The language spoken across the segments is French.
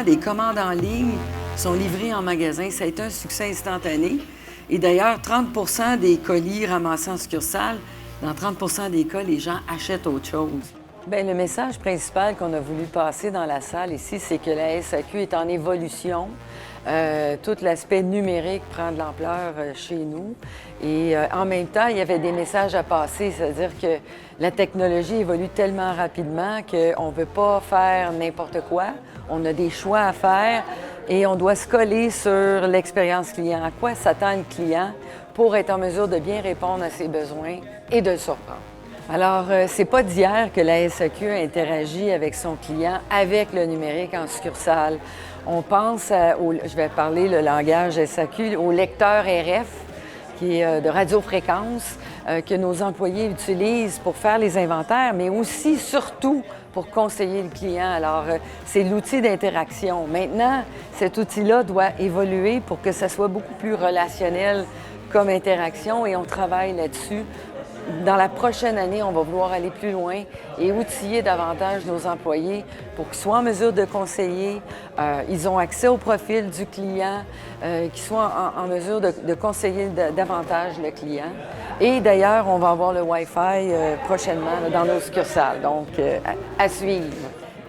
des commandes en ligne sont livrées en magasin. Ça a été un succès instantané. Et d'ailleurs, 30 des colis ramassés en succursale, dans 30 des cas, les gens achètent autre chose. Bien, le message principal qu'on a voulu passer dans la salle ici, c'est que la SAQ est en évolution. Tout l'aspect numérique prend de l'ampleur chez nous. Et en même temps, il y avait des messages à passer, c'est-à-dire que la technologie évolue tellement rapidement qu'on ne veut pas faire n'importe quoi. On a des choix à faire et on doit se coller sur l'expérience client. À quoi s'attend le client pour être en mesure de bien répondre à ses besoins et de le surprendre. Alors, c'est pas d'hier que la SAQ interagit avec son client avec le numérique en succursale. On pense, je vais parler le langage SAQ, au lecteur RF, qui est de radiofréquence, que nos employés utilisent pour faire les inventaires, mais aussi, surtout, pour conseiller le client. Alors, c'est l'outil d'interaction. Maintenant, cet outil-là doit évoluer pour que ça soit beaucoup plus relationnel comme interaction et on travaille là-dessus. Dans la prochaine année, on va vouloir aller plus loin et outiller davantage nos employés pour qu'ils soient en mesure de conseiller. Ils ont accès au profil du client, qu'ils soient en mesure de conseiller davantage le client. Et d'ailleurs, on va avoir le Wi-Fi prochainement là, dans nos succursales, donc à suivre.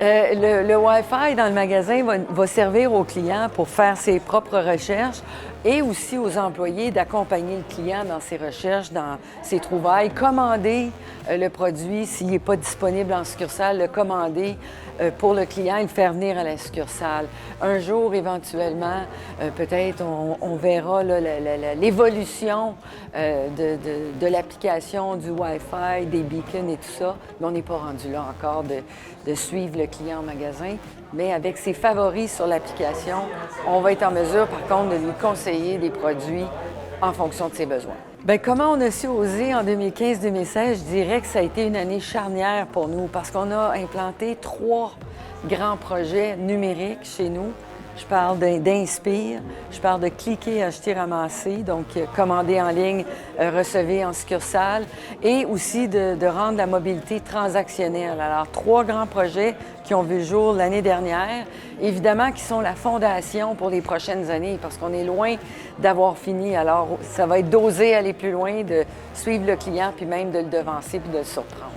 Le Wi-Fi dans le magasin va servir aux clients pour faire ses propres recherches et aussi aux employés d'accompagner le client dans ses recherches, dans ses trouvailles, commander le produit s'il n'est pas disponible en succursale, le commander pour le client et le faire venir à la succursale. Un jour, éventuellement, peut-être on verra là, l'évolution de l'application, du Wi-Fi, des beacons et tout ça, mais on n'est pas rendu là encore de suivre le client en magasin. Mais avec ses favoris sur l'application, on va être en mesure, par contre, de lui conseiller des produits en fonction de ses besoins. Bien, comment on a su oser en 2015-2016? Je dirais que ça a été une année charnière pour nous parce qu'on a implanté 3 grands projets numériques chez nous. Je parle d'Inspire, je parle de cliquer, acheter, ramasser, donc commander en ligne, recevez en succursale, et aussi de rendre la mobilité transactionnelle. Alors, 3 grands projets qui ont vu le jour l'année dernière, évidemment qui sont la fondation pour les prochaines années, parce qu'on est loin d'avoir fini. Alors, ça va être d'oser aller plus loin, de suivre le client, puis même de le devancer, puis de le surprendre.